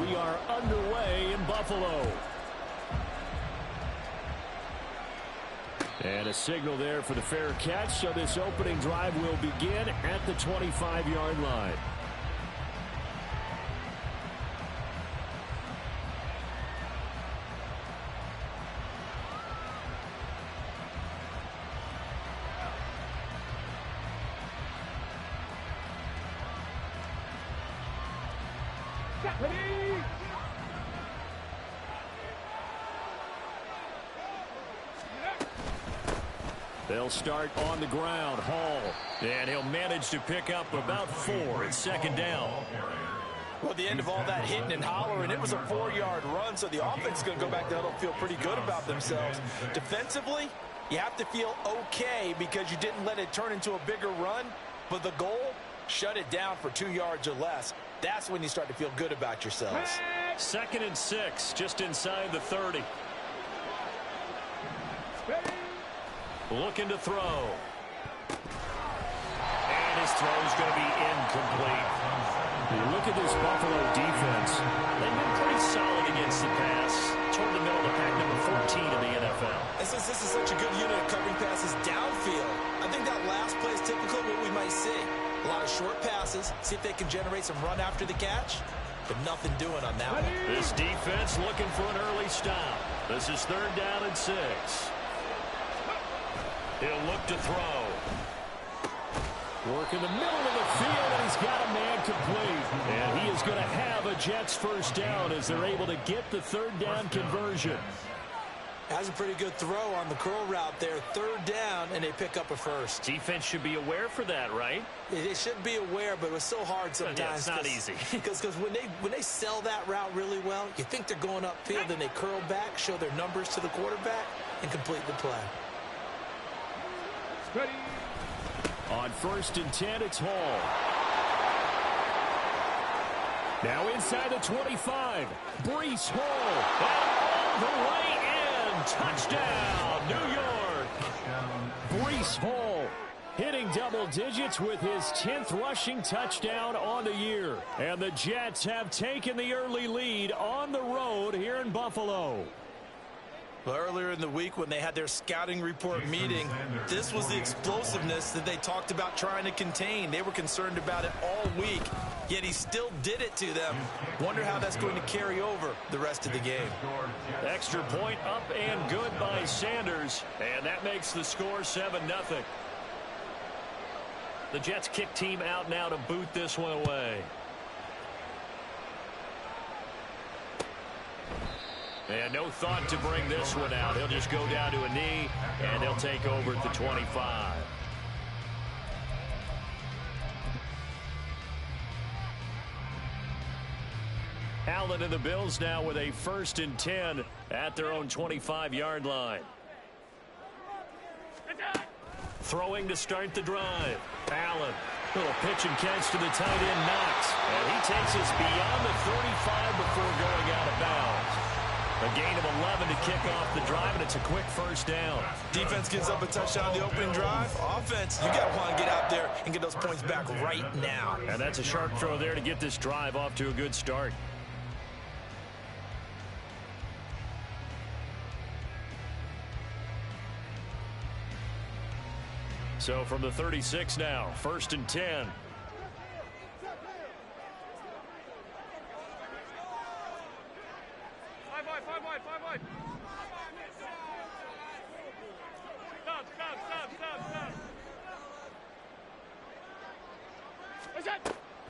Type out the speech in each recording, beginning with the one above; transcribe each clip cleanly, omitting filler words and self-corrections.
we are underway in Buffalo. And a signal there for the fair catch, so this opening drive will begin at the 25-yard line. They'll start on the ground. Hall. And he'll manage to pick up about 4 at second down. Well, at the end of all that hitting and hollering, it was a 4-yard run, so the offense is going to go back to huddle, feel pretty good about themselves. Defensively, you have to feel okay because you didn't let it turn into a bigger run, but the goal, shut it down for 2 yards or less. That's when you start to feel good about yourselves. 2nd and 6, just inside the 30. Looking to throw. And his throw is going to be incomplete. You look at this Buffalo defense. They've been pretty solid against the pass. Toward the middle of the pack, number 14 in the NFL. And since this is such a good unit of covering passes downfield, I think that last play is typical of what we might see. A lot of short passes. See if they can generate some run after the catch. But nothing doing on that one. This defense looking for an early stop. This is 3rd down and 6. He'll look to throw. Work in the middle of the field, and he's got a man complete. And he is going to have a Jets first down as they're able to get the 3rd down conversion. Has a pretty good throw on the curl route there. 3rd down, and they pick up a first. Defense should be aware for that, right? They should be aware, but it was so hard sometimes. Yeah, it's not easy. Because when they sell that route really well, you think they're going upfield, then they curl back, show their numbers to the quarterback, and complete the play. Ready. On 1st and 10, it's Hall. Now inside the 25. Breece Hall. And all the way in. Touchdown, New York. Breece Hall hitting double digits with his 10th rushing touchdown on the year. And the Jets have taken the early lead on the road here in Buffalo. Well, earlier in the week when they had their scouting report meeting, this was the explosiveness that they talked about trying to contain. They were concerned about it all week, yet he still did it to them. Wonder how that's going to carry over the rest of the game. Extra point up and good by Sanders, and that makes the score 7-0. The Jets kick team out now to boot this one away. And no thought to bring this one out. He'll just go down to a knee, and they'll take over at the 25. Allen and the Bills now with a 1st and 10 at their own 25-yard line. Throwing to start the drive. Allen. Little pitch and catch to the tight end, Knox. And he takes us beyond the 35 before going out of bounds. A gain of 11 to kick off the drive, and it's a quick first down. Defense gives up a touchdown on the opening drive. Offense, you got to want to get out there and get those points back right now. And that's a sharp throw there to get this drive off to a good start. So from the 36 now, 1st and 10.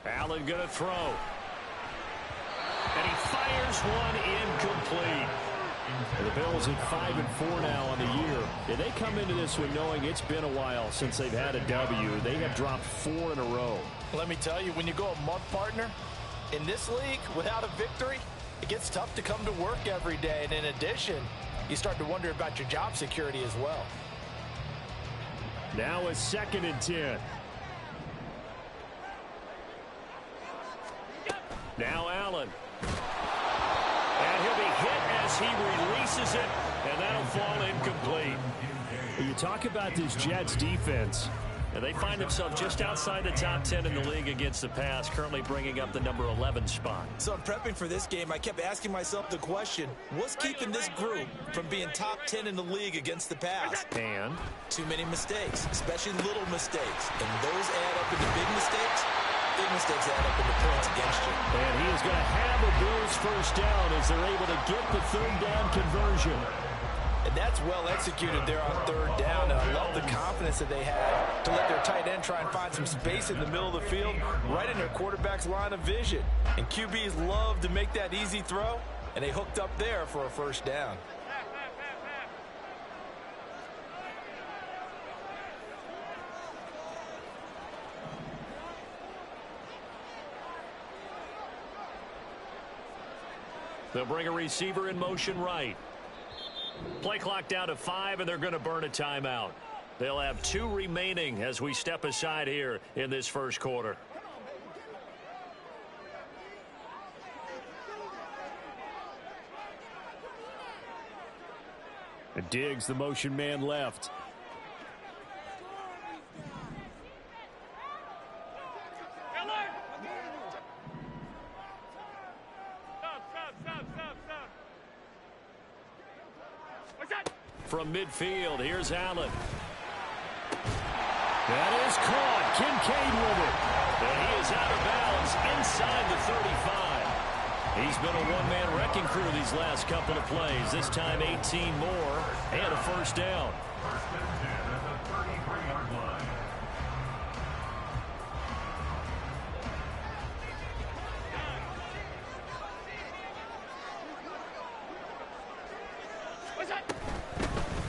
Allen going to throw. And he fires one incomplete. And the Bills at 5-4 now on the year. And they come into this one knowing it's been a while since they've had a W. They have dropped 4 in a row. Let me tell you, when you go a month partner, in this league, without a victory, it gets tough to come to work every day. And in addition, you start to wonder about your job security as well. Now a 2nd and 10. Now Allen. And he'll be hit as he releases it, and that'll fall incomplete. You talk about this Jets defense. And they find themselves just outside the top 10 in the league against the pass, currently bringing up the number 11 spot. So in prepping for this game, I kept asking myself the question, what's keeping this group from being top 10 in the league against the pass? And too many mistakes, especially little mistakes. And those add up into big mistakes. Big mistakes add up into points against you. And he is going to have a Bills first down as they're able to get the third down conversion. And that's well executed there on third down. And I love the confidence that they had to let their tight end try and find some space in the middle of the field, right in their quarterback's line of vision. And QBs love to make that easy throw, and they hooked up there for a first down. They'll bring a receiver in motion right. Play clock down to 5, and they're going to burn a timeout. They'll have 2 remaining as we step aside here in this first quarter. And Diggs, the motion man left. From midfield, here's Allen. That is caught. Kincaid with it. And he is out of bounds inside the 35. He's been a one-man wrecking crew these last couple of plays. This time 18 more and a first down.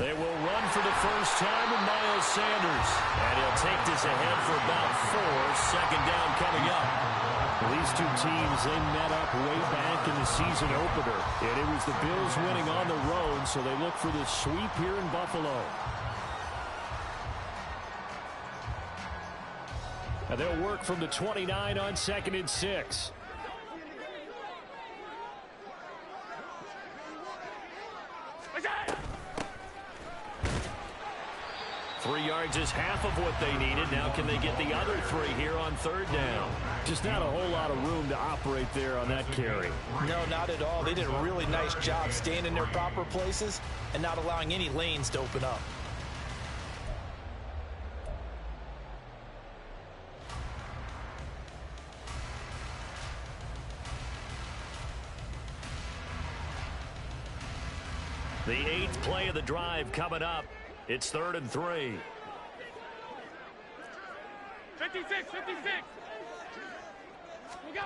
They will run for the first time with Miles Sanders. And he'll take this ahead for about 4. Second down coming up. These two teams, they met up way back in the season opener. And it was the Bills winning on the road, so they look for the sweep here in Buffalo. And they'll work from the 29 on 2nd and 6. 3 yards is half of what they needed. Now can they get the other 3 here on third down? Just not a whole lot of room to operate there on that carry. No, not at all. They did a really nice job staying in their proper places and not allowing any lanes to open up. The 8th play of the drive coming up. It's 3rd and 3. 56. We'll go.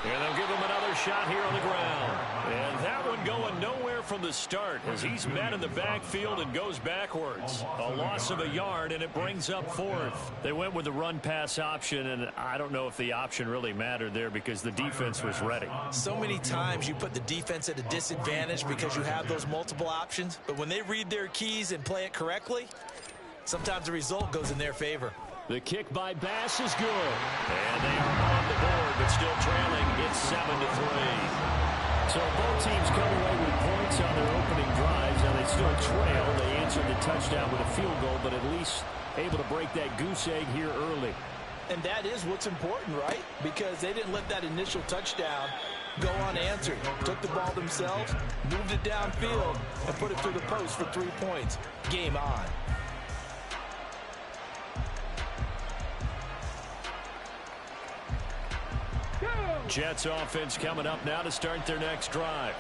And they'll give him another shot here on the ground. And that one going nowhere from the start as he's met in the backfield and goes backwards. A loss of a yard, and it brings up 4th. They went with the run-pass option, and I don't know if the option really mattered there because the defense was ready. So many times you put the defense at a disadvantage because you have those multiple options, but when they read their keys and play it correctly, sometimes the result goes in their favor. The kick by Bass is good. And they are on the board, but still trailing. It's 7-3. So both teams come away with points on their opening drives. Now they still trail. They answered the touchdown with a field goal, but at least able to break that goose egg here early. And that is what's important, right? Because they didn't let that initial touchdown go unanswered. Took the ball themselves, moved it downfield, and put it through the post for 3 points. Game on. Jets offense coming up now to start their next drive.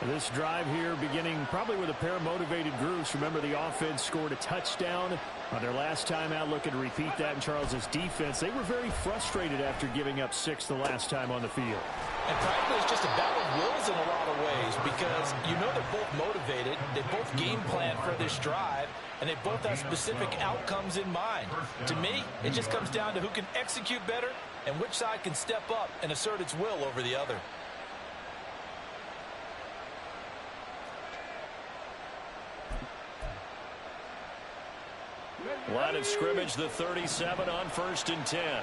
This drive here beginning probably with a pair of motivated groups. Remember, the offense scored a touchdown on their last time out. Looking to repeat that in Charles's defense. They were very frustrated after giving up 6 the last time on the field. And frankly, it's just a battle of wills in a lot of ways because you know they're both motivated. They both game plan for this drive, and they both have specific outcomes in mind. To me, it just comes down to who can execute better and which side can step up and assert its will over the other. Line of scrimmage, the 37 on 1st and 10.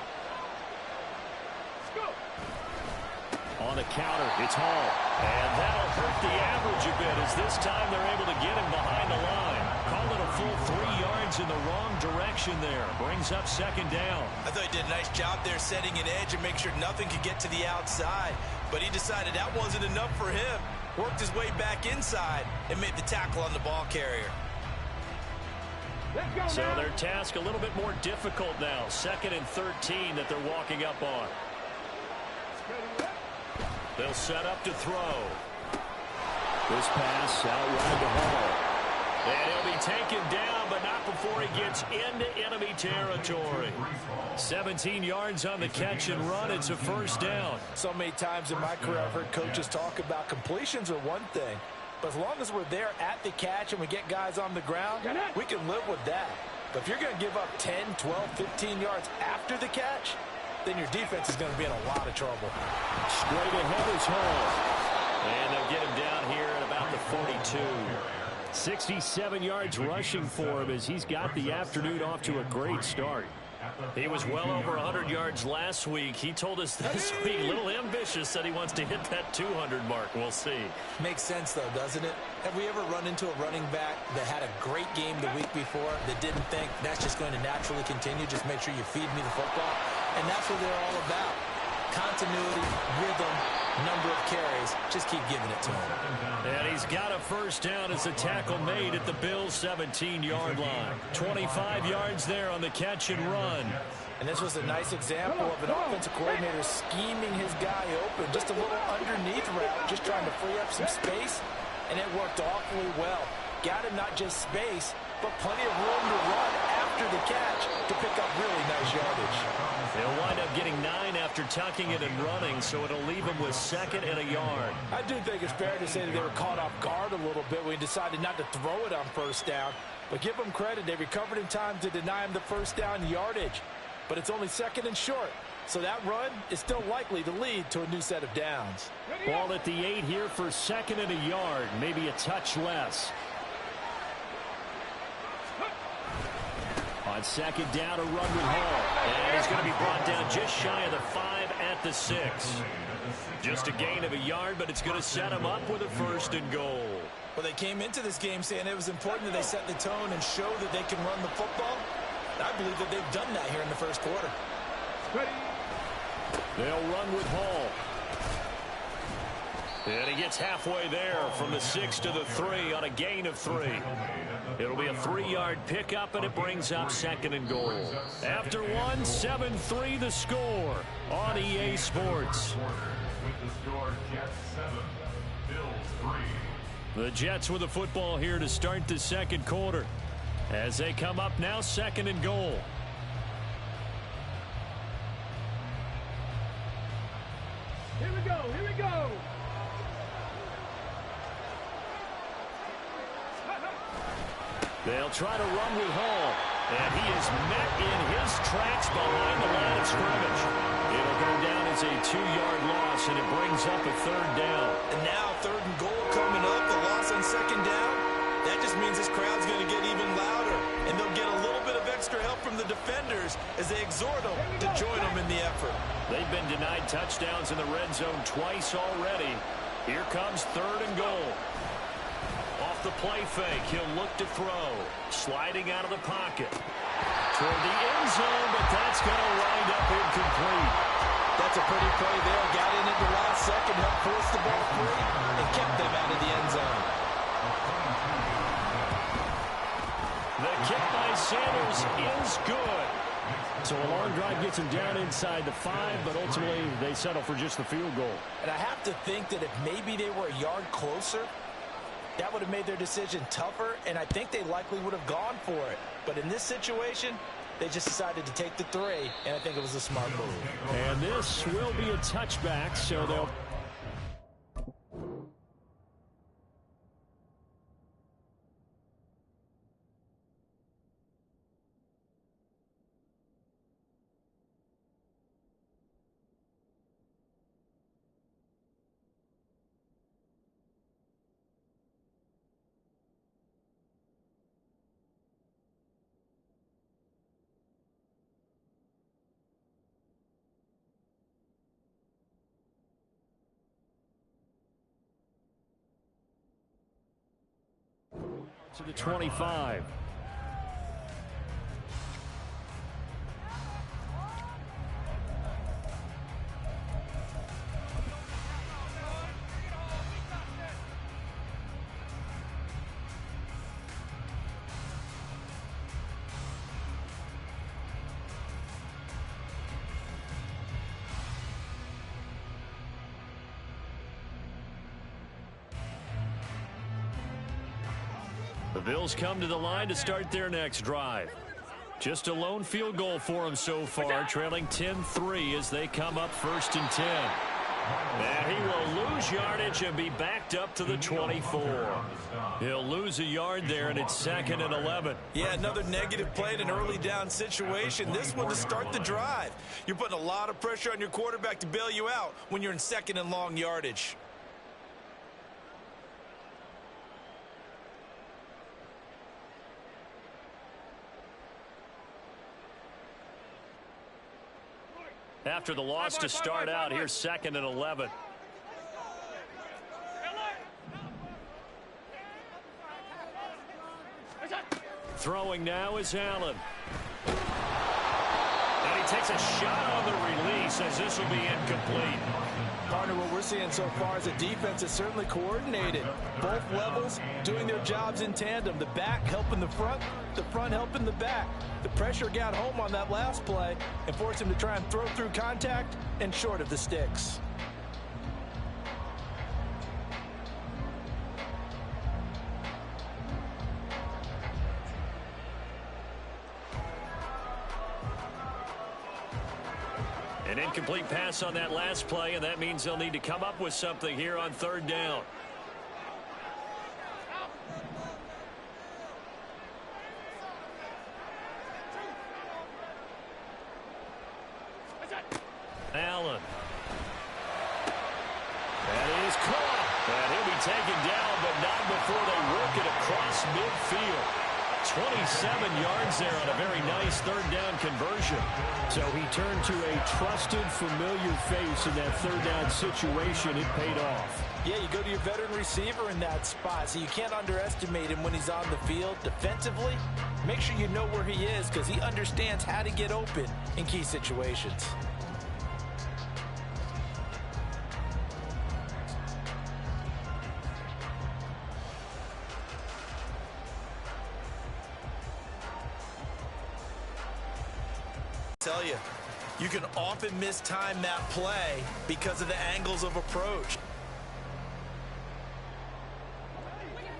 On the counter, it's Hall. And that'll hurt the average a bit as this time they're able to get him behind the line. Call it a full 3 yards in the wrong direction there. Brings up second down. I thought he did a nice job there setting an edge and make sure nothing could get to the outside. But he decided that wasn't enough for him. Worked his way back inside and made the tackle on the ball carrier. So their task a little bit more difficult now. 2nd and 13 that they're walking up on. They'll set up to throw. This pass out wide to Hall. And he'll be taken down, but not before he gets into enemy territory. 17 yards on the catch and run. It's a first down. So many times in my career I've heard coaches talk about completions are one thing. But as long as we're there at the catch and we get guys on the ground, we can live with that. But if you're going to give up 10, 12, 15 yards after the catch, then your defense is going to be in a lot of trouble. Straight ahead is Hall. And they'll get him down here at about the 42. 67 yards rushing for him as he's got the afternoon off to a great start. He was well over 100 yards last week. He told us this week, a little ambitious, said he wants to hit that 200 mark. We'll see. Makes sense, though, doesn't it? Have we ever run into a running back that had a great game the week before that didn't think that's just going to naturally continue? Just make sure you feed me the football. And that's what they're all about. Continuity, rhythm, number of carries. Just keep giving it to him. And he's got a first down as a tackle made at the Bills' 17-yard line. 25 yards there on the catch and run. And this was a nice example of an offensive coordinator scheming his guy open. Just a little underneath route, just trying to free up some space. And it worked awfully well. Got him not just space, but plenty of room to run after the catch to pick up really nice yardage. They'll wind up getting 9 after tucking it and running, so it'll leave them with 2nd and a yard. I do think it's fair to say that they were caught off guard a little bit when he decided not to throw it on first down. But give them credit, they recovered in time to deny him the first down yardage. But it's only 2nd and short, so that run is still likely to lead to a new set of downs. Ball at the 8 here for 2nd and a yard, maybe a touch less. On 2nd down, a run with Hall. And he's going to be brought down just shy of the 5 at the 6. Just a gain of a yard, but it's going to set him up with a 1st and goal. Well, they came into this game saying it was important that they set the tone and show that they can run the football. I believe that they've done that here in the first quarter. They'll run with Hall. And he gets halfway there from the 6 to the 3 on a gain of 3. It'll be a 3-yard pickup, and it brings up 2nd and goal. After 1, 7-3 the score on EA Sports. The Jets with the football here to start the 2nd quarter. As they come up now, 2nd and goal. Here we go, here we go. They'll try to run with Hall. And he is met in his tracks behind the line of scrimmage. It'll go down as a 2-yard loss, and it brings up a 3rd down. And now 3rd and goal coming up, the loss on 2nd down. That just means this crowd's going to get even louder. And they'll get a little bit of extra help from the defenders as they exhort them to join them in the effort. They've been denied touchdowns in the red zone twice already. Here comes 3rd and goal. Off the play fake, he'll look to throw. Sliding out of the pocket. Toward the end zone, but that's going to wind up incomplete. That's a pretty play there. Got in at the last second, helped force the ball free, and kept them out of the end zone. The kick by Sanders is good. So a long drive gets him down inside the 5, but ultimately they settle for just the field goal. And I have to think that if maybe they were a yard closer, that would have made their decision tougher, and I think they likely would have gone for it. But in this situation, they just decided to take the 3, and I think it was a smart move. And this will be a touchback, so they'll... to the 25. The Bills come to the line to start their next drive. Just a lone field goal for them so far, trailing 10-3 as they come up 1st and 10. And he will lose yardage and be backed up to the 24. He'll lose a yard there, and it's 2nd and 11. Yeah, another negative play in an early down situation. This one to start the drive. You're putting a lot of pressure on your quarterback to bail you out when you're in 2nd and long yardage. After the loss to start out, here's 2nd and 11. Throwing now is Allen. And he takes a shot on the release as this will be incomplete. Partner, what we're seeing so far is a defense is certainly coordinated. Both levels doing their jobs in tandem. The back helping the front helping the back. The pressure got home on that last play and forced him to try and throw through contact and short of the sticks. An incomplete pass on that last play, and that means they'll need to come up with something here on 3rd down. Allen. That is caught. And he'll be taken down, but not before they work it across midfield. 27 yards there on a very nice 3rd down conversion. So he turned to a trusted, familiar face in that 3rd down situation. It paid off. Yeah, you go to your veteran receiver in that spot, so you can't underestimate him when he's on the field. Defensively, make sure you know where he is because he understands how to get open in key situations. Tell you, you can often mistime that play because of the angles of approach.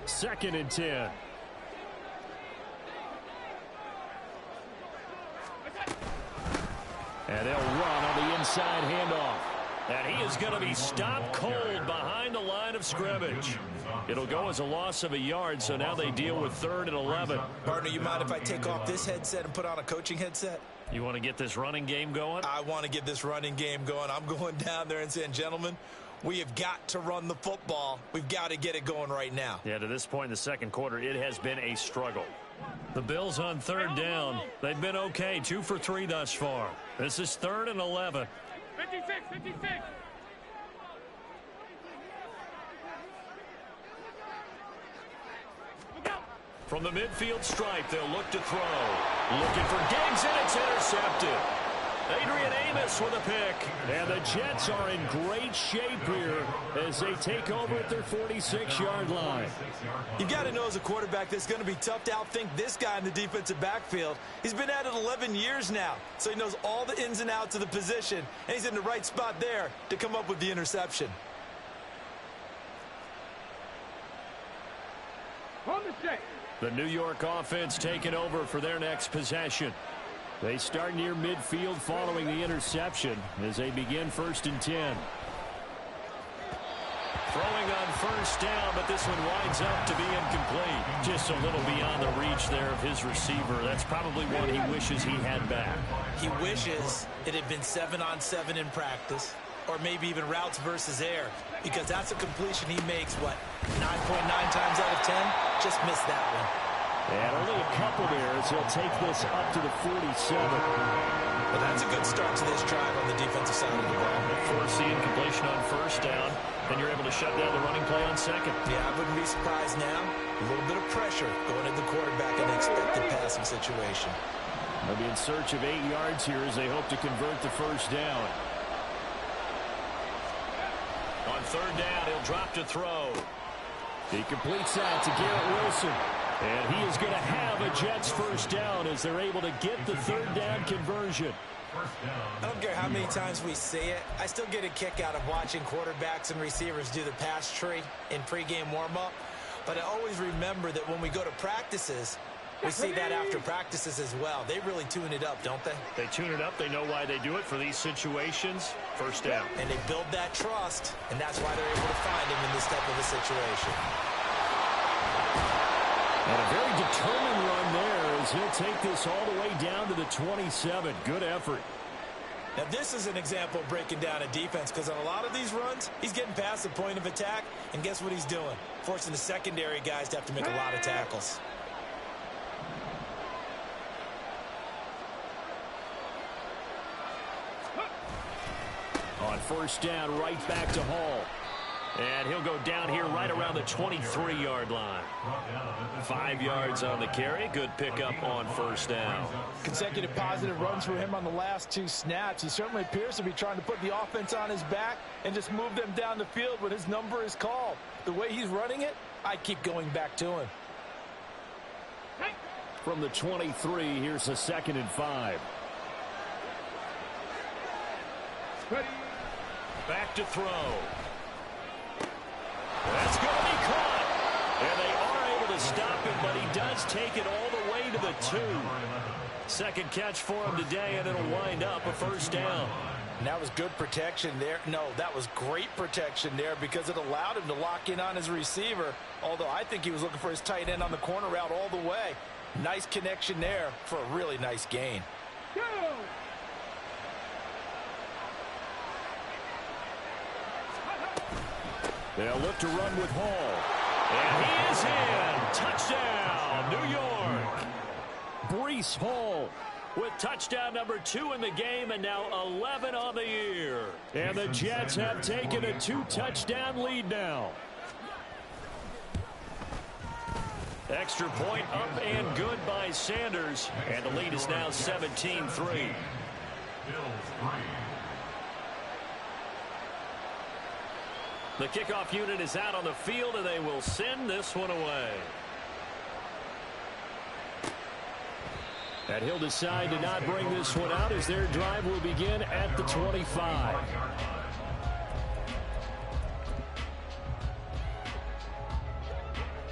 2nd and 10. And they'll run on the inside handoff. And he is going to be stopped cold behind the line of scrimmage. It'll go as a loss of a yard, so now they deal with 3rd and 11. Partner, you mind if I take off this headset and put on a coaching headset? You want to get this running game going? I want to get this running game going. I'm going down there and saying, gentlemen, we have got to run the football. We've got to get it going right now. Yeah, to this point in the 2nd quarter, it has been a struggle. The Bills on 3rd down. They've been okay, 2 for 3 thus far. This is 3rd and 11. 56. From the midfield stripe, they'll look to throw. Looking for Diggs, and it's intercepted. Adrian Amos with a pick. And the Jets are in great shape here as they take over at their 46-yard line. You've got to know as a quarterback that's going to be tough to outthink this guy in the defensive backfield. He's been at it 11 years now, so he knows all the ins and outs of the position, and he's in the right spot there to come up with the interception. On the check. The New York offense taking over for their next possession. They start near midfield following the interception as they begin 1st and 10. Throwing on 1st down, but this one winds up to be incomplete. Just a little beyond the reach there of his receiver. That's probably one he wishes he had back. He wishes it had been 7-on-7 in practice, or maybe even routes versus air, because that's a completion he makes, 9.9 times out of 10? Just missed that one. And only a couple there as he'll take this up to the 47. Well, that's a good start to this drive on the defensive side of the ball. Force the incompletion on 1st down, then you're able to shut down the running play on 2nd. Yeah, I wouldn't be surprised now. A little bit of pressure going at the quarterback in an expected passing situation. They'll be in search of 8 yards here as they hope to convert the 1st down. On 3rd down, he'll drop to throw. He completes that to Garrett Wilson. And he is going to have a Jets 1st down as they're able to get the 3rd down conversion. I don't care how many times we say it. I still get a kick out of watching quarterbacks and receivers do the pass tree in pregame warm-up. But I always remember that when we go to practices, we see that after practices as well. They really tune it up, don't they? They tune it up. They know why they do it for these situations. First down. And they build that trust, and that's why they're able to find him in this type of a situation. And a very determined run there as he'll take this all the way down to the 27. Good effort. Now, this is an example of breaking down a defense, because on a lot of these runs, he's getting past the point of attack, and guess what he's doing? Forcing the secondary guys to have to make a lot of tackles. On first down, right back to Hall. And he'll go down here right around the 23-yard line. 5 yards on the carry. Good pickup on first down. Consecutive positive runs for him on the last 2 snaps. He certainly appears to be trying to put the offense on his back and just move them down the field when his number is called. The way he's running it, I keep going back to him. From the 23, here's a 2nd and 5. Back to throw. That's going to be caught. And they are able to stop him, but he does take it all the way to the 2. Second catch for him today, and it'll wind up a first down. And that was good protection there. No, that was great protection there because it allowed him to lock in on his receiver, although I think he was looking for his tight end on the corner route all the way. Nice connection there for a really nice gain. They'll look to run with Hall. And he is in. Touchdown, New York. Breece Hall with touchdown number 2 in the game, and now 11 on the year. And the Jets have taken a 2-touchdown lead now. Extra point up and good by Sanders. And the lead is now 17-3. The kickoff unit is out on the field, and they will send this one away. And he'll decide to not bring this one out as their drive will begin at the 25.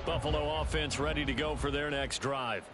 Buffalo offense ready to go for their next drive.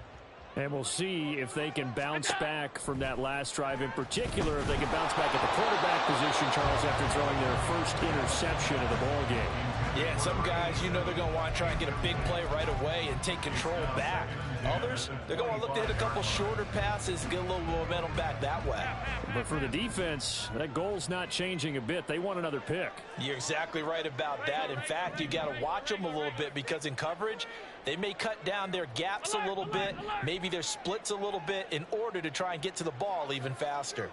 And we'll see if they can bounce back from that last drive, in particular if they can bounce back at the quarterback position, Charles, after throwing their first interception of the ballgame. Yeah, some guys, you know they're going to want to try and get a big play right away and take control back. Others, they're going to look to hit a couple shorter passes and get a little momentum back that way. But for the defense, that goal's not changing a bit. They want another pick. You're exactly right about that. In fact, you got to watch them a little bit because in coverage, they may cut down their gaps a little bit, maybe their splits a little bit in order to try and get to the ball even faster.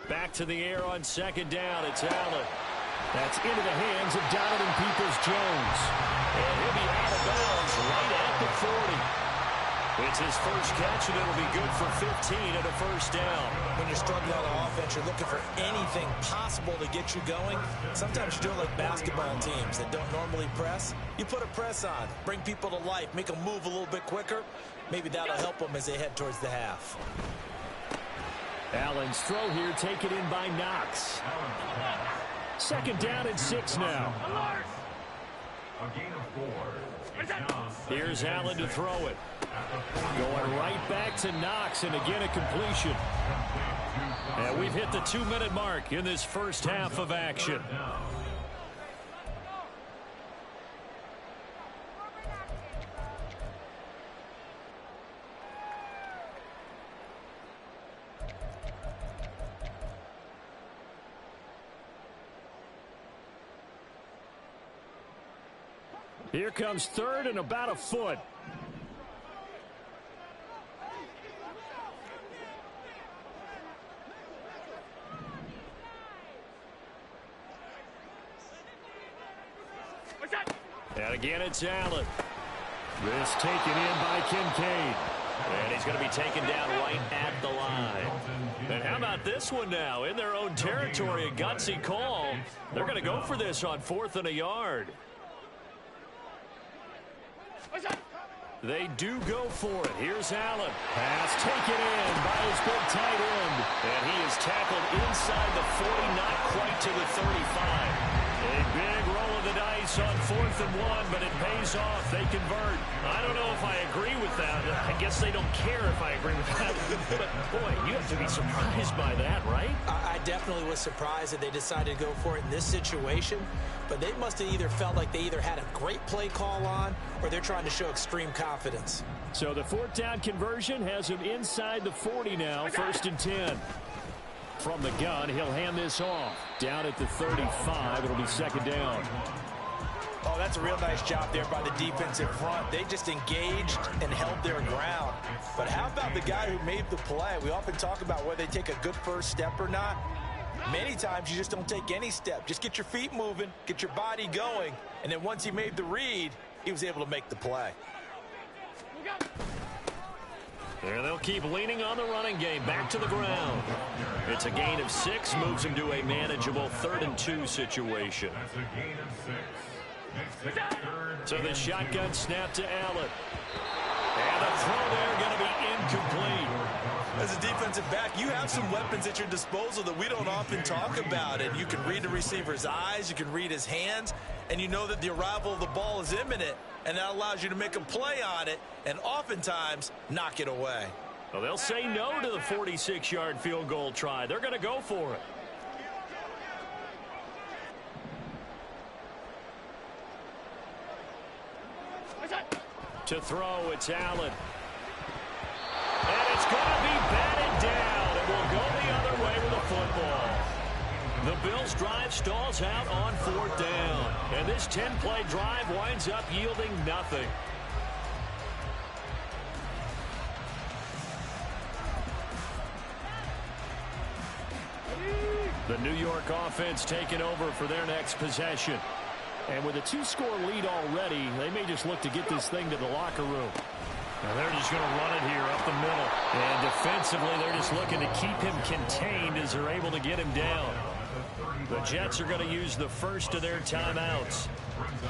Back to the air on second down. It's Allen. That's into the hands of Donovan Peoples-Jones. And he'll be out of bounds right at the 40. It's his first catch, and it'll be good for 15 and a first down. When you're struggling on offense, you're looking for anything possible to get you going. Sometimes you do it like basketball teams that don't normally press. You put a press on, bring people to life, make them move a little bit quicker. Maybe that'll help them as they head towards the half. Allen's throw here taken in by Knox. Second down and 6 now. A gain of 4. Here's Allen to throw it. Going right back to Knox, and again a completion. And we've hit the 2-minute mark in this first half of action. Here comes third and about a foot. And again, it's Allen. This taken in by Kincaid. And he's going to be taken down right at the line. And how about this one now? In their own territory, a gutsy call. They're going to go for this on 4th and a yard. They do go for it. Here's Allen. Pass taken in by his big tight end. And he is tackled inside the 40, not quite to the 35. A big roll of the dice place on 4th and 1, but it pays off. They convert. I don't know if I agree with that. I guess they don't care if I agree with that. But, boy, you have to be surprised by that, right? I definitely was surprised that they decided to go for it in this situation. But they must have either felt like they either had a great play call on or they're trying to show extreme confidence. So the 4th down conversion has him inside the 40 now, 1st and 10. From the gun, he'll hand this off. Down at the 35, it'll be 2nd down. Oh, that's a real nice job there by the defensive front. They just engaged and held their ground. But how about the guy who made the play? We often talk about whether they take a good first step or not. Many times you just don't take any step. Just get your feet moving, get your body going, and then once he made the read, he was able to make the play. There they'll keep leaning on the running game. Back to the ground. It's a gain of 6. Moves him to a manageable 3rd and 2 situation. That's a gain of 6. So the shotgun snap to Allen. And the throw there going to be incomplete. As a defensive back, you have some weapons at your disposal that we don't often talk about. And you can read the receiver's eyes, you can read his hands, and you know that the arrival of the ball is imminent. And that allows you to make a play on it and oftentimes knock it away. Well, they'll say no to the 46-yard field goal try. They're going to go for it. To throw, it's Allen. And it's going to be batted down. It will go the other way with the football. The Bills' drive stalls out on 4th down. And this 10-play drive winds up yielding nothing. The New York offense taking over for their next possession. And with a 2-score lead already, they may just look to get this thing to the locker room. Now they're just going to run it here up the middle. And defensively, they're just looking to keep him contained as they're able to get him down. The Jets are going to use the first of their timeouts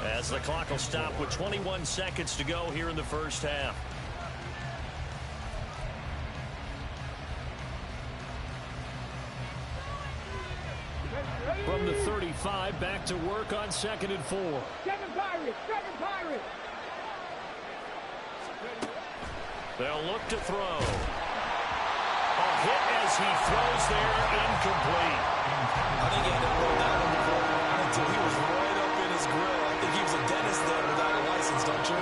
as the clock will stop with 21 seconds to go here in the first half. From the 35, back to work on 2nd and 4. Second Pirate! Second Pirate! They'll look to throw. A hit as he throws there, incomplete. I think he had to roll that one before until he was right up in his grill. I think he was a dentist there without a license, don't you?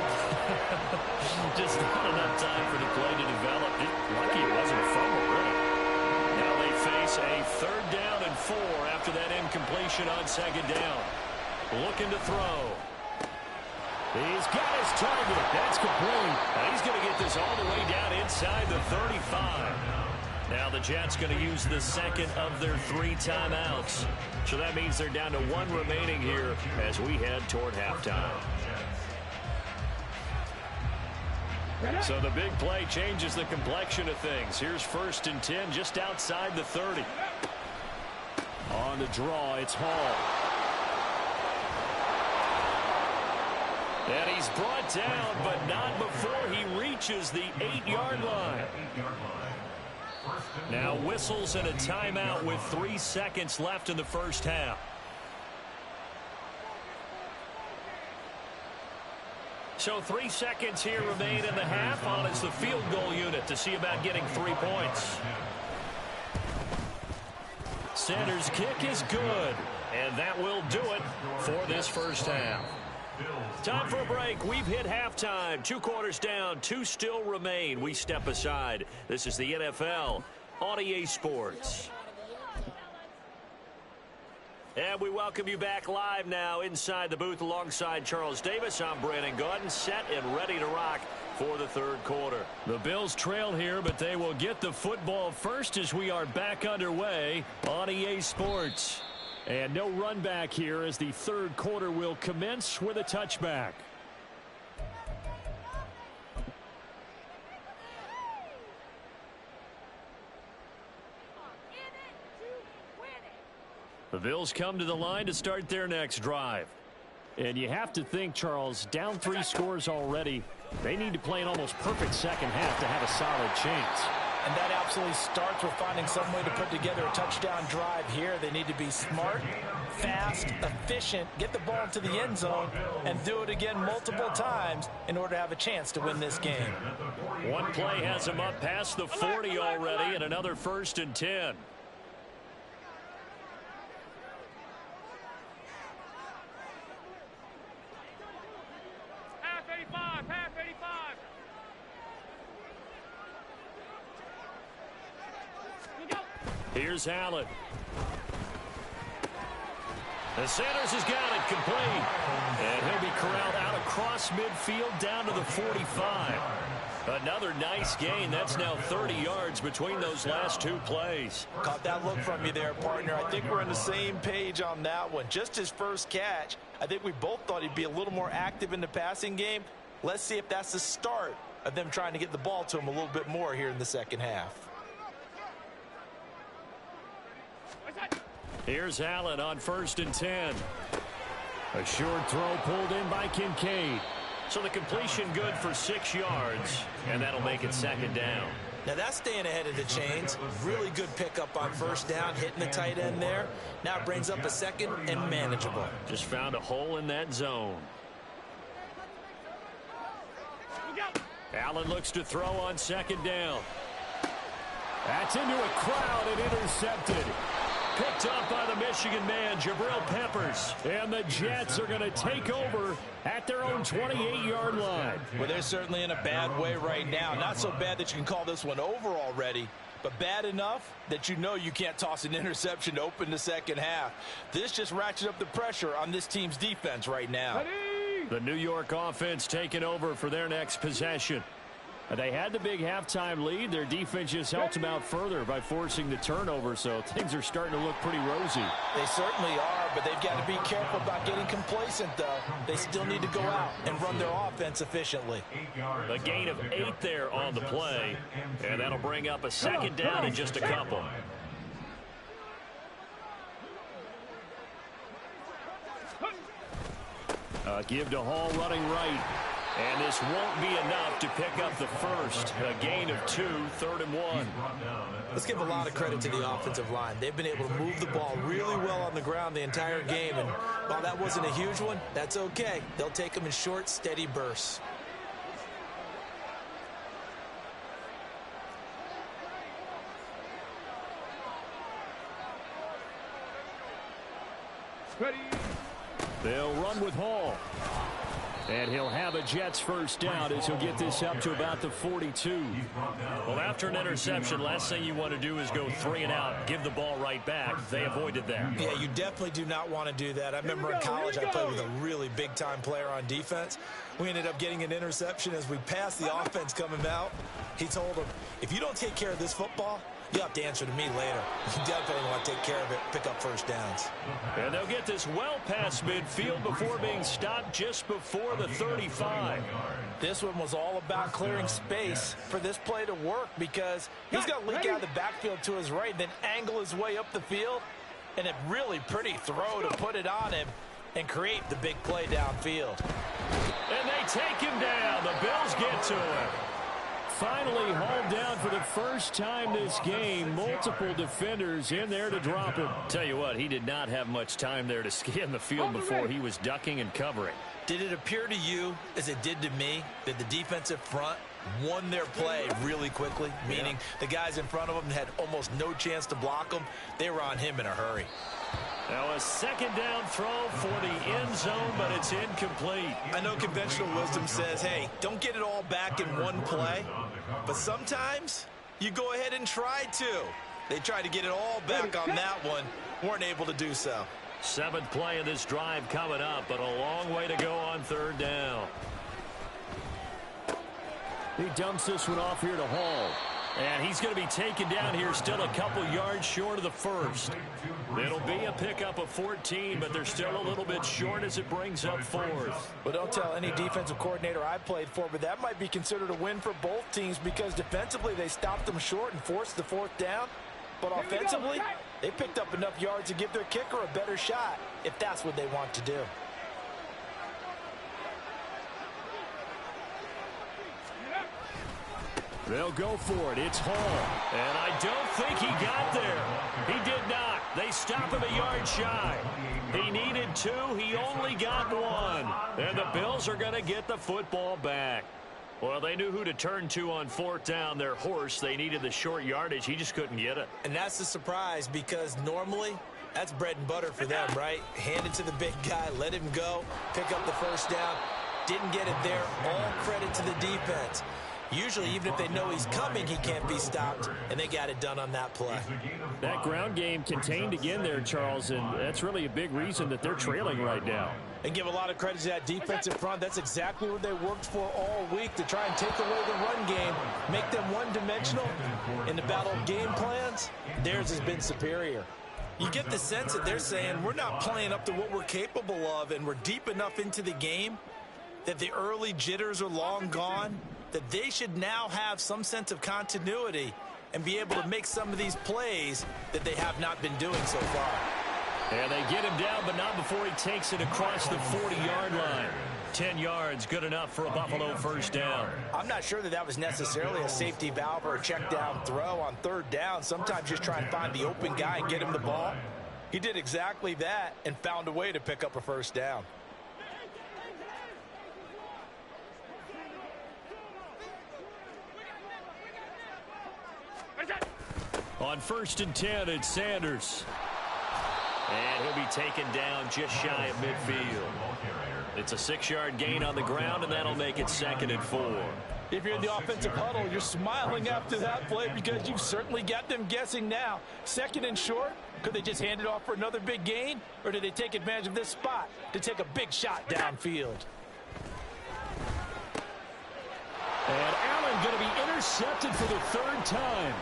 Just not enough time for the play to develop. Lucky it wasn't a fumble, really. Now they face a 3rd down and 4 after that incompletion on 2nd down. Looking to throw. He's got his target. That's complete. And he's going to get this all the way down inside the 35. Now the Jets going to use the 2nd of their 3 timeouts. So that means they're down to 1 remaining here as we head toward halftime. So the big play changes the complexion of things. Here's 1st and 10 just outside the 30. On the draw, it's Hall. And he's brought down, but not before he reaches the 8-yard line. Now whistles and a timeout with 3 seconds left in the first half. So 3 seconds here remain in the half. On is the field goal unit to see about getting 3 points. Center's kick is good, and that will do it for this first half. Time for a break. We've hit halftime. 2 quarters down, 2 still remain. We step aside. This is the NFL on EA Sports. And we welcome you back live now inside the booth alongside Charles Davis. I'm Brandon Gaudin, set and ready to rock for the 3rd quarter. The Bills trail here, but they will get the football first as we are back underway on EA Sports. And no run back here as the 3rd quarter will commence with a touchback. The Bills come to the line to start their next drive. And you have to think, Charles, down 3 scores already. They need to play an almost perfect second half to have a solid chance. and that absolutely starts with finding some way to put together a touchdown drive here. They need to be smart, fast, efficient, get the ball to the end zone, and do it again multiple times in order to have a chance to win this game. One play has him up past the 40 already, and another 1st and 10. Half 85, half 85. Here's Allen. The Sanders has got it complete. And he'll be corralled out across midfield down to the 45. Another nice gain. That's now 30 yards between those last 2 plays. Caught that look from you there, partner. I think we're on the same page on that one. Just his first catch, I think we both thought he'd be a little more active in the passing game. Let's see if that's the start of them trying to get the ball to him a little bit more here in the second half. Here's Allen on 1st and 10. A short throw pulled in by Kincaid. So the completion good for 6 yards, and that'll make it 2nd down. Now that's staying ahead of the chains. Really good pickup on 1st down, hitting the tight end there. Now it brings up a 2nd and manageable. Just found a hole in that zone. Allen looks to throw on 2nd down. That's into a crowd and intercepted. Picked up by the Michigan man, Jabril Peppers. And the Jets are going to take over at their own 28-yard line. Well, they're certainly in a bad way right now. Not so bad that you can call this one over already, but bad enough that you know you can't toss an interception to open the second half. This just ratchets up the pressure on this team's defense right now. The New York offense taking over for their next possession. They had the big halftime lead. Their defense just helped them out further by forcing the turnover, so things are starting to look pretty rosy. They certainly are, but they've got to be careful about getting complacent, though. They still need to go out and run their offense efficiently. A gain of 8 there on the play, and that'll bring up a 2nd down in just a couple. Give to Hall running right. And this won't be enough to pick up the first. A gain of 2, 3rd and 1. Let's give a lot of credit to the offensive line. They've been able to move the ball really well on the ground the entire game. And while that wasn't a huge one, that's okay. They'll take them in short, steady bursts. Ready. They'll run with Hall. And he'll have a Jets 1st down as he'll get this up to about the 42. Well, after an interception, last thing you want to do is go 3 and out, give the ball right back. They avoided that. Yeah, you definitely do not want to do that. I remember in college I played with a really big-time player on defense. We ended up getting an interception as we passed the offense coming out. He told him, if you don't take care of this football, you'll have to answer to me later. You definitely want to take care of it, pick up 1st downs. And they'll get this well past midfield before being stopped just before the 35. This one was all about clearing space for this play to work because he's going to leak out of the backfield to his right, then angle his way up the field, and a really pretty throw to put it on him and create the big play downfield. And they take him down. The Bills get to him. Finally hauled down for the first time this game. Multiple defenders in there to drop him. Tell you what, he did not have much time there to scan the field before he was ducking and covering. Did it appear to you, as it did to me, that the defensive front won their play really quickly? Meaning the guys in front of them had almost no chance to block them. They were on him in a hurry. Now a 2nd down throw for the end zone, but it's incomplete. I know conventional wisdom says, hey, don't get it all back in one play. But sometimes you go ahead and try to. They tried to get it all back on that one. Weren't able to do so. 7th play of this drive coming up, but a long way to go on 3rd down. He dumps this one off here to Hall. And he's going to be taken down here, still a couple yards short of the first. It'll be a pickup of 14, but they're still a little bit short as it brings up 4th. Well, don't tell any defensive coordinator I played for, but that might be considered a win for both teams because defensively they stopped them short and forced the 4th down. But offensively, they picked up enough yards to give their kicker a better shot if that's what they want to do. They'll go for it. It's Hall. And I don't think he got there. He did not. They stop him a yard shy. He needed 2. He only got 1. And the Bills are going to get the football back. Well, they knew who to turn to on 4th down. Their horse, they needed the short yardage. He just couldn't get it. And that's the surprise, because normally that's bread and butter for them, right? Hand it to the big guy, let him go, pick up the first down. Didn't get it there. All credit to the defense. Usually, even if they know he's coming, he can't be stopped, and they got it done on that play. That ground game contained again there, Charles, and that's really a big reason that they're trailing right now. And give a lot of credit to that defensive front. That's exactly what they worked for all week, to try and take away the run game, make them one-dimensional. In the battle of game plans, theirs has been superior. You get the sense that they're saying, we're not playing up to what we're capable of, and we're deep enough into the game that the early jitters are long gone, that they should now have some sense of continuity and be able to make some of these plays that they have not been doing so far. And they get him down, but not before he takes it across the 40-yard line. 10 yards, good enough for a Buffalo first down. I'm not sure that was necessarily a safety valve or a check down throw on 3rd down. Sometimes just try and find the open guy and get him the ball. He did exactly that and found a way to pick up a first down. On 1st and 10, it's Sanders. And he'll be taken down just shy of midfield. It's a 6-yard gain on the ground, and that'll make it 2nd and 4. If you're in the offensive huddle, you're smiling after that play because you've certainly got them guessing now. 2nd and short, could they just hand it off for another big gain? Or did they take advantage of this spot to take a big shot downfield? And Allen going to be intercepted for the 3rd time.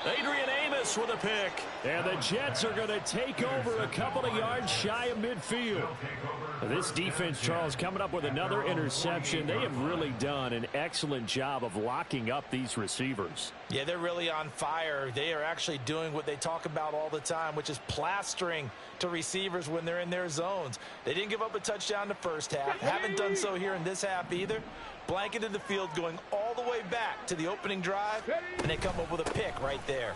Adrian Amos with a pick. And the Jets are going to take over a couple of yards shy of midfield. This defense, Charles, coming up with another interception. They have really done an excellent job of locking up these receivers. Yeah, they're really on fire. They are actually doing what they talk about all the time, which is plastering to receivers when they're in their zones. They didn't give up a touchdown the first half. Haven't done so here in this half either. Blanketed the field going all the way back to the opening drive, and they come up with a pick right there.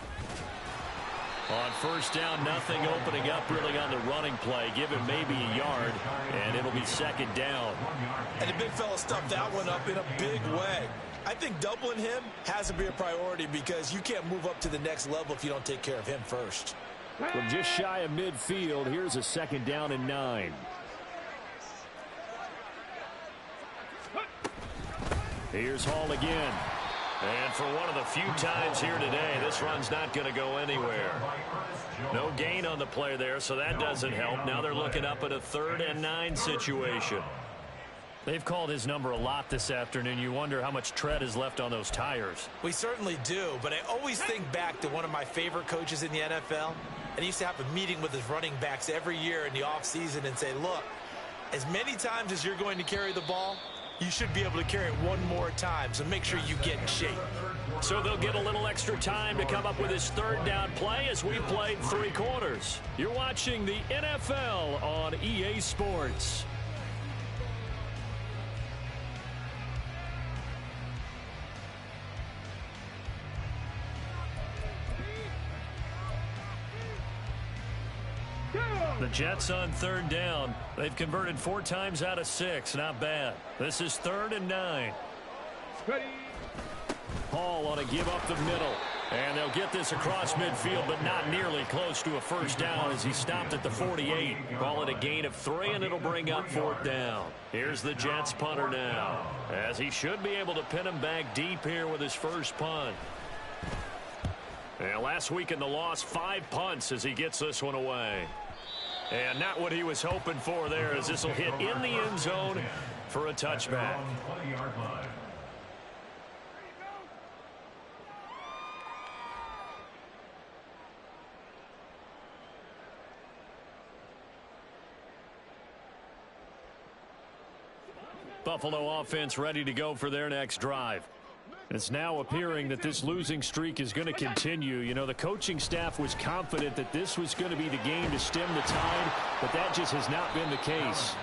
On 1st down, nothing opening up really on the running play. Give him maybe a yard, and it'll be 2nd down. And the big fella stuffed that one up in a big way. I think doubling him has to be a priority because you can't move up to the next level if you don't take care of him first. From just shy of midfield, here's a 2nd down and 9. Here's Hall again. And for one of the few times here today, this run's not going to go anywhere. No gain on the play there, so that doesn't help. Now they're looking up at a 3rd and 9 situation. They've called his number a lot this afternoon. You wonder how much tread is left on those tires. We certainly do, but I always think back to one of my favorite coaches in the NFL. And he used to have a meeting with his running backs every year in the offseason and say, look, as many times as you're going to carry the ball, you should be able to carry it one more time, so make sure you get in shape. So they'll get a little extra time to come up with his 3rd down play as we played 3 quarters. You're watching the NFL on EA Sports. The Jets on 3rd down. They've converted 4 times out of 6. Not bad. This is 3rd and 9. Hall on a give up the middle. And they'll get this across midfield, but not nearly close to a first down as he stopped at the 48. Call it a gain of 3, and it'll bring up 4th down. Here's the Jets punter now, as he should be able to pin him back deep here with his first punt. And last week in the loss, 5 punts as he gets this one away. And not what he was hoping for there, as this will hit in the end zone for a touchback. Buffalo offense ready to go for their next drive. It's now appearing that this losing streak is going to continue. You know, the coaching staff was confident that this was going to be the game to stem the tide, but that just has not been the case.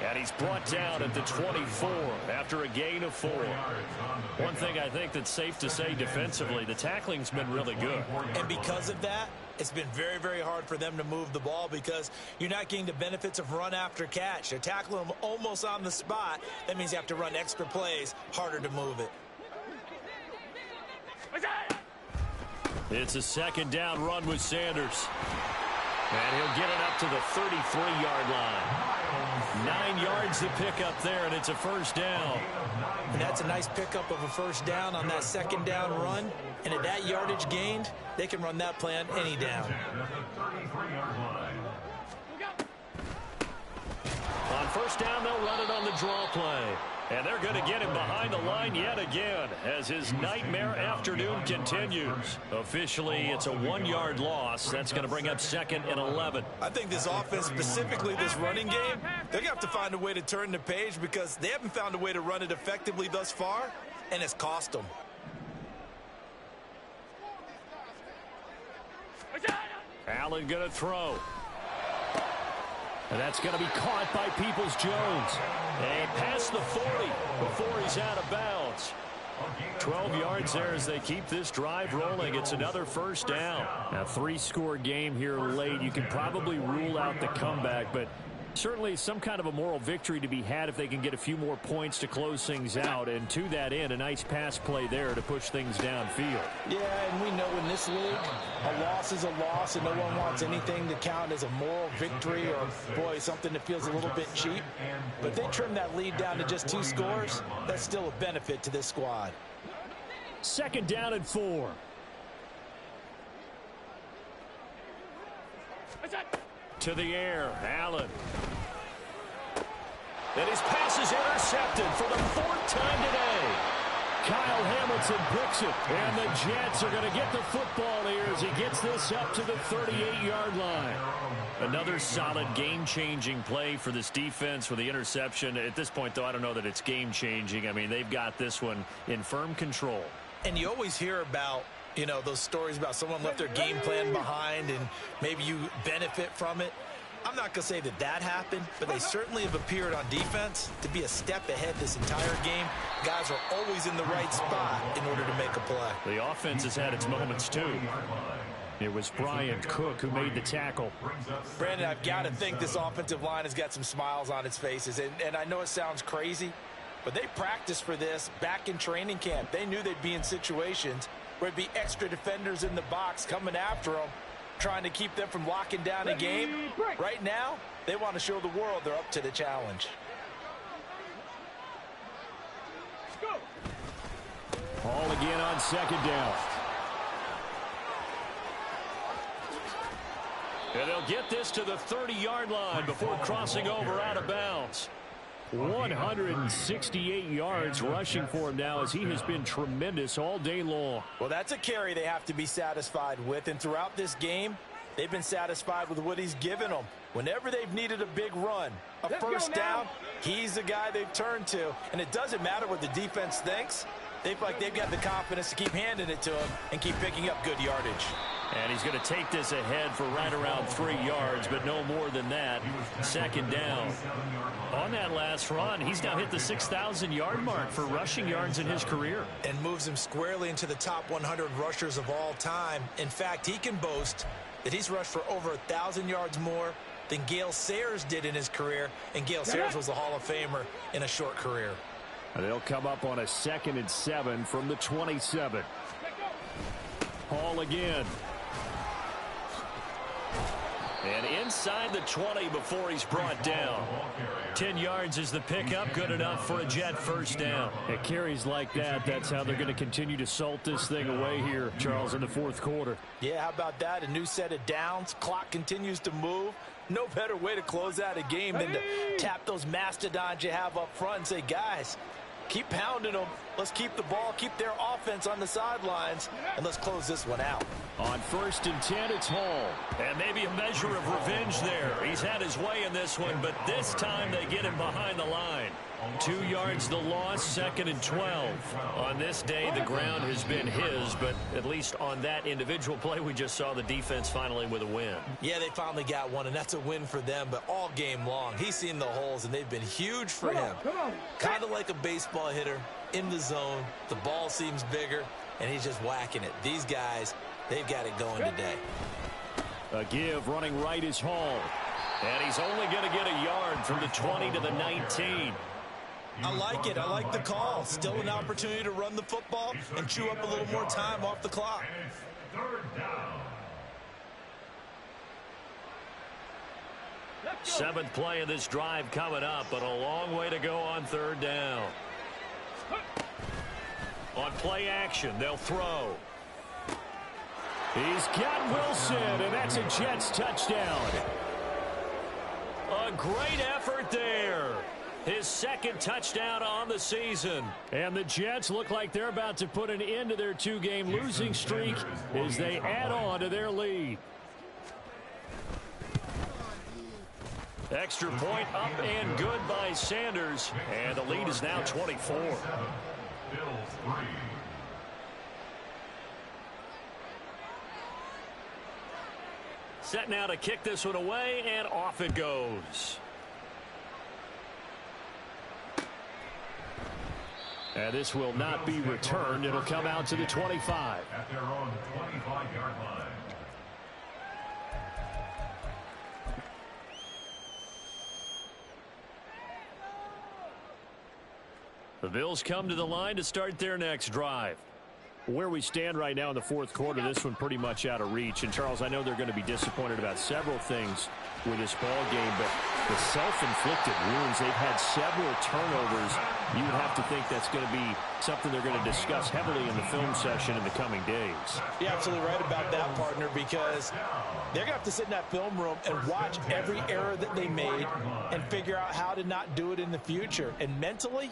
And he's brought down at the 24 after a gain of 4. One thing I think that's safe to say defensively, the tackling's been really good. And because of that, it's been very, very hard for them to move the ball because you're not getting the benefits of run after catch. They're tackling them almost on the spot. That means you have to run extra plays, harder to move it. It's a second down run with Sanders. And he'll get it up to the 33-yard line. 9 yards to pick up there, and it's a first down. And that's a nice pickup of a first down on that second down run. And at that yardage gained, they can run that play on any down. On first down, they'll run it on the draw play. And they're going to get him behind the line yet again as his nightmare afternoon continues. Officially, it's a 1-yard loss. That's going to bring up 2nd and 11. I think this offense, specifically this running game, they're going to have to find a way to turn the page because they haven't found a way to run it effectively thus far, and it's cost them. Allen going to throw. And that's going to be caught by Peoples-Jones. And past the 40 before he's out of bounds. 12 yards there as they keep this drive rolling. It's another first down. Now, 3-score game here late. You can probably rule out the comeback, but certainly some kind of a moral victory to be had if they can get a few more points to close things out. And to that end, a nice pass play there to push things downfield. Yeah, and we know in this league, a loss is a loss, and no one wants anything to count as a moral victory or, boy, something that feels a little bit cheap. But if they trim that lead down to just 2 scores, that's still a benefit to this squad. 2nd down and 4. To the air, Allen. And his pass is intercepted for the 4th time today. Kyle Hamilton picks it, and the Jets are going to get the football here as he gets this up to the 38-yard line. Another solid game-changing play for this defense with the interception. At this point, though, I don't know that it's game-changing. I mean, they've got this one in firm control. And you always hear about, you know, those stories about someone left their game plan behind and maybe you benefit from it. I'm not going to say that that happened, but they certainly have appeared on defense to be a step ahead this entire game. Guys are always in the right spot in order to make a play. The offense has had its moments, too. It was Brian Cook who made the tackle. Brandon, I've got to think this offensive line has got some smiles on its faces. And I know it sounds crazy, but they practiced for this back in training camp. They knew they'd be in situations where it'd be extra defenders in the box coming after them, trying to keep them from locking down a game. Right now, they want to show the world they're up to the challenge. Ball again on 2nd down. And they'll get this to the 30-yard line before crossing over out of bounds. 168 yards rushing for him now as he has been tremendous all day long. Well, that's a carry they have to be satisfied with. And throughout this game, they've been satisfied with what he's given them. Whenever they've needed a big run, a first down, he's the guy they've turned to. And it doesn't matter what the defense thinks. They feel like they've got the confidence to keep handing it to him and keep picking up good yardage. And he's going to take this ahead for right around 3 yards, but no more than that. 2nd down. On that last run, he's now hit the 6,000-yard mark for rushing yards in his career. And moves him squarely into the top 100 rushers of all time. In fact, he can boast that he's rushed for over 1,000 yards more than Gale Sayers did in his career. And Gale Sayers was a Hall of Famer in a short career. They'll come up on a 2nd and 7 from the 27. Hall again. And inside the 20 before he's brought down. 10 yards is the pickup, good enough for a Jet first down. At carries like that, that's how they're going to continue to salt this thing away here, Charles, in the 4th quarter. Yeah, how about that? A new set of downs. Clock continues to move. No better way to close out a game than to tap those mastodons you have up front and say, guys, Keep pounding them. Let's keep the ball, keep their offense on the sidelines, and let's close this one out. On 1st and 10, it's Hall. And maybe a measure of revenge there. He's had his way in this one, but this time they get him behind the line. 2 yards the loss, 2nd and 12. On this day, the ground has been his, but at least on that individual play, we just saw the defense finally with a win. Yeah, they finally got one, and that's a win for them, but all game long, he's seen the holes, and they've been huge for him. Kind of like a baseball hitter in the zone. The ball seems bigger, and he's just whacking it. These guys, they've got it going today. A give running right is Hall. And he's only going to get a yard from the 20 to the 19. I like it. I like the call. Still an opportunity to run the football and chew up a little more time off the clock. And it's 3rd down. 7th play of this drive coming up, but a long way to go on 3rd down. On play action, they'll throw. He's got Wilson, and that's a Jets touchdown. A great effort there. His 2nd touchdown on the season. And the Jets look like they're about to put an end to their 2-game losing streak as they add on to their lead. Extra point up and good by Sanders. And the lead is now 24. Bills 3. Set now to kick this one away, and off it goes. And this will not be returned. It'll come out to the 25. At their own 25-yard line. The Bills come to the line to start their next drive. Where we stand right now in the 4th quarter, this one pretty much out of reach. And, Charles, I know they're going to be disappointed about several things with this ball game, but the self-inflicted wounds, they've had several turnovers. You would have to think that's going to be something they're going to discuss heavily in the film session in the coming days. You're absolutely right about that, partner, because they're going to have to sit in that film room and watch every error that they made and figure out how to not do it in the future. And mentally,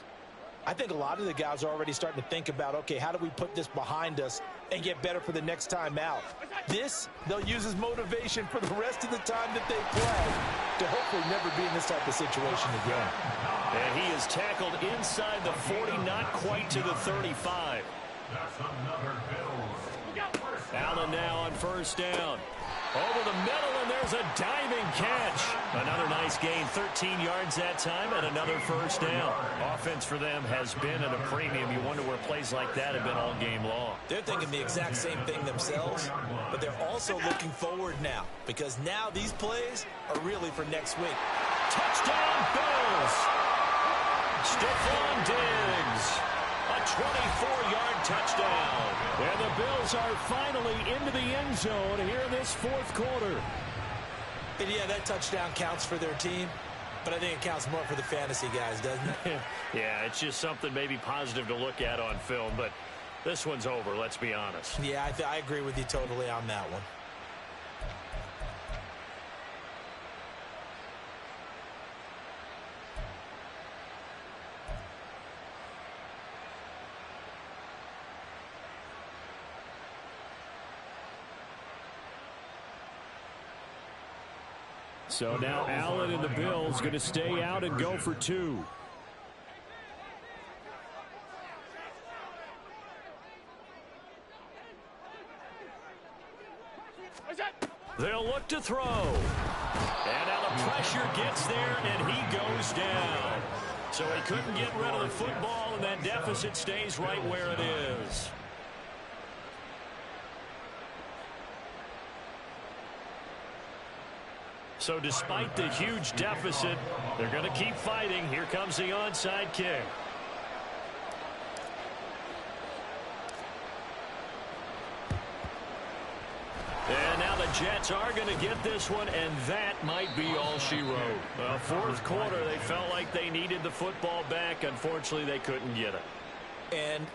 I think a lot of the guys are already starting to think about, okay, how do we put this behind us and get better for the next time out? This, they'll use as motivation for the rest of the time that they play to hopefully never be in this type of situation again. And he is tackled inside the 40, not quite to the 35. That's another Bills. Allen now on 1st down. Over the middle, and there's a diving catch. Another nice gain, 13 yards that time, and another 1st down. Offense for them has been at a premium. You wonder where plays like that have been all game long. They're thinking the exact same thing themselves, but they're also looking forward now, because now these plays are really for next week. Touchdown, Bills! Stephon Diggs. A 24-yard touchdown. And the Bills are finally into the end zone here in this 4th quarter. And yeah, that touchdown counts for their team, but I think it counts more for the fantasy guys, doesn't it? Yeah, it's just something maybe positive to look at on film, but this one's over, let's be honest. Yeah, I agree with you totally on that one. So now Allen and the Bills going to stay out and go for 2. They'll look to throw. And now the pressure gets there, and he goes down. So he couldn't get rid of the football, and that deficit stays right where it is. So despite the huge deficit, they're going to keep fighting. Here comes the onside kick. And now the Jets are going to get this one, and that might be all she wrote. Well, 4th quarter, they felt like they needed the football back. Unfortunately, they couldn't get it. And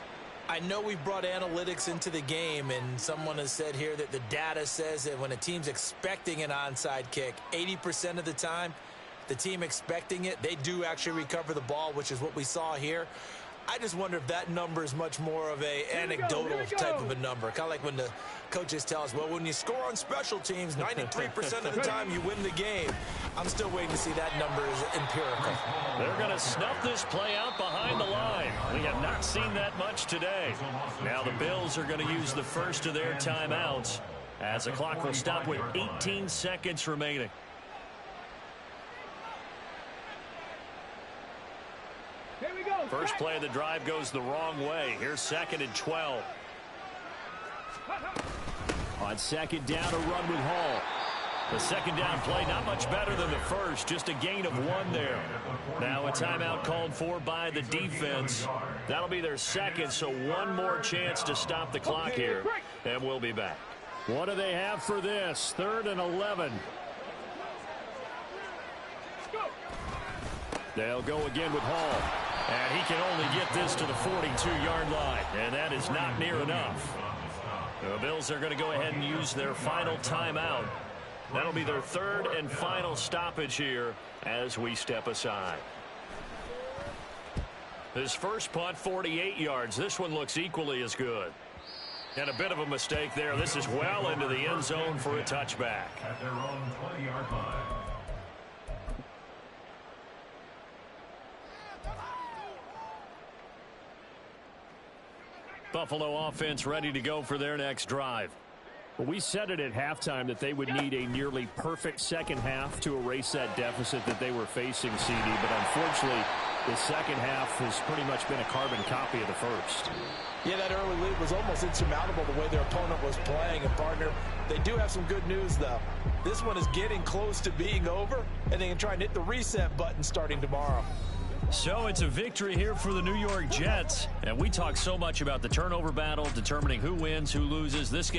I know we brought analytics into the game, and someone has said here that the data says that when a team's expecting an onside kick, 80% of the time, the team expecting it, they do actually recover the ball, which is what we saw here. I just wonder if that number is much more of a anecdotal type of a number. Kind of like when the coaches tell us, well, when you score on special teams, 93% of the time you win the game. I'm still waiting to see that number is empirical. They're going to snuff this play out behind the line. We have not seen that much today. Now the Bills are going to use the first of their timeouts as the clock will stop with 18 seconds remaining. Here we go. First play of the drive goes the wrong way. Here's 2nd and 12. On second down, a run with Hall. The second down play not much better than the first, just a gain of 1 there. Now a timeout called for by the defense. That'll be their second, so one more chance to stop the clock here, and we'll be back. What do they have for this? 3rd and 11. They'll go again with Hall. And he can only get this to the 42-yard line, and that is not near enough. The Bills are going to go ahead and use their final timeout. That'll be their 3rd and final stoppage here as we step aside. His first punt, 48 yards. This one looks equally as good. And a bit of a mistake there. This is well into the end zone for a touchback. At their own 20-yard line. Buffalo offense ready to go for their next drive. Well, we said it at halftime that they would need a nearly perfect second half to erase that deficit that they were facing, CD. But unfortunately, the second half has pretty much been a carbon copy of the first. Yeah, that early lead was almost insurmountable the way their opponent was playing. And, partner, they do have some good news, though. This one is getting close to being over, and they can try and hit the reset button starting tomorrow. So it's a victory here for the New York Jets. And we talk so much about the turnover battle, determining who wins, who loses. This game